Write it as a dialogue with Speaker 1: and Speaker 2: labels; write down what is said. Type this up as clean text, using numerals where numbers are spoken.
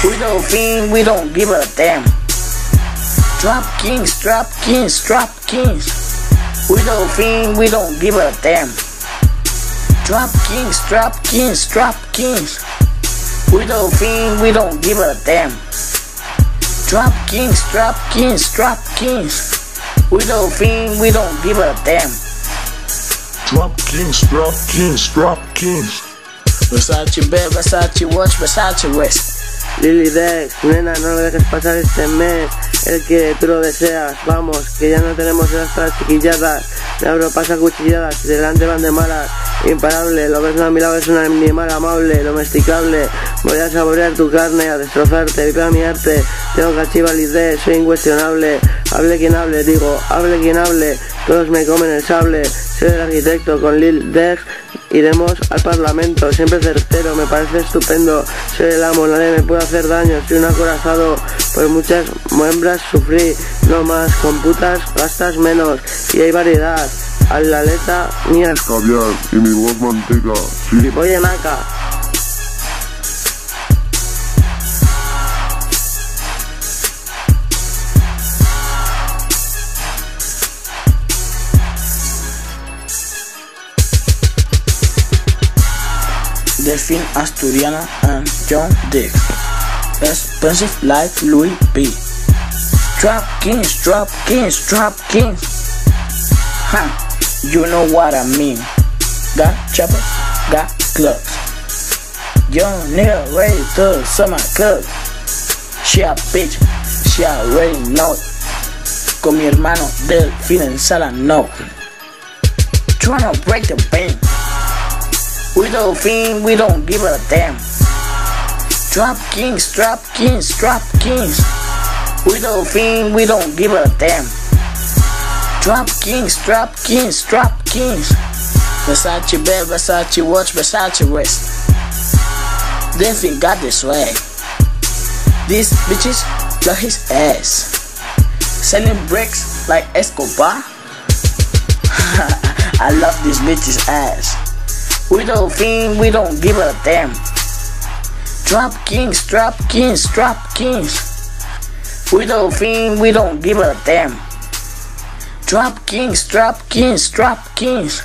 Speaker 1: We don't think, we don't give a damn. Drop kings, drop kings, drop kings. We don't think, we don't give a damn. Drop kings, drop kings, drop kings. We don't think, we don't give a damn. Drop kings, drop kings, drop kings. We don't think, we don't give a damn.
Speaker 2: Drop kings, drop kings, drop kings.
Speaker 1: Versace bed, Versace watch, Versace West.
Speaker 3: Lily Dex, nena, no lo dejes pasar este mes. El que tú lo deseas, vamos, que ya no tenemos esas chiquilladas. Me abro pasa cuchilladas, delante van de malas. Imparable, lo ves no a mi lado, es un animal amable, domesticable. Voy a saborear tu carne, a destrozarte, viva mi arte. Tengo cachivalidez, soy incuestionable. Hable quien hable, digo, hable quien hable. Todos me comen el sable. Soy el arquitecto con Lil Dex. Iremos al parlamento, siempre certero, me parece estupendo. Soy el amo, nadie me puede hacer daño. Soy un acorazado, por muchas hembras sufrí. No más, con putas gastas menos. Y hay variedad, a la aleta mía
Speaker 2: Es caviar y mi voz manteca. Sí.
Speaker 3: oye maca.
Speaker 1: Delfín Asturiana and John Dick. Expensive like Louis V. Drop kings, drop kings, drop kings. You know what I mean. Got choppers, got clubs. Young nigga ready to sell my club. She a bitch, she already know it. Con mi hermano Delfín en sala no. Tryna break the bank. We don't think, we don't give a damn. Drop kings, drop kings, drop kings. We don't think, we don't give a damn. Drop kings, drop kings, drop kings. Versace bed, Versace watch, Versace wrist. Delfín got the swag. These bitches love his ass. Selling bricks like Escobar. I love this bitch's ass. We don't think, we don't give a damn. Drop kings, drop kings, drop kings. We don't think, we don't give a damn. Drop kings, drop kings, drop kings.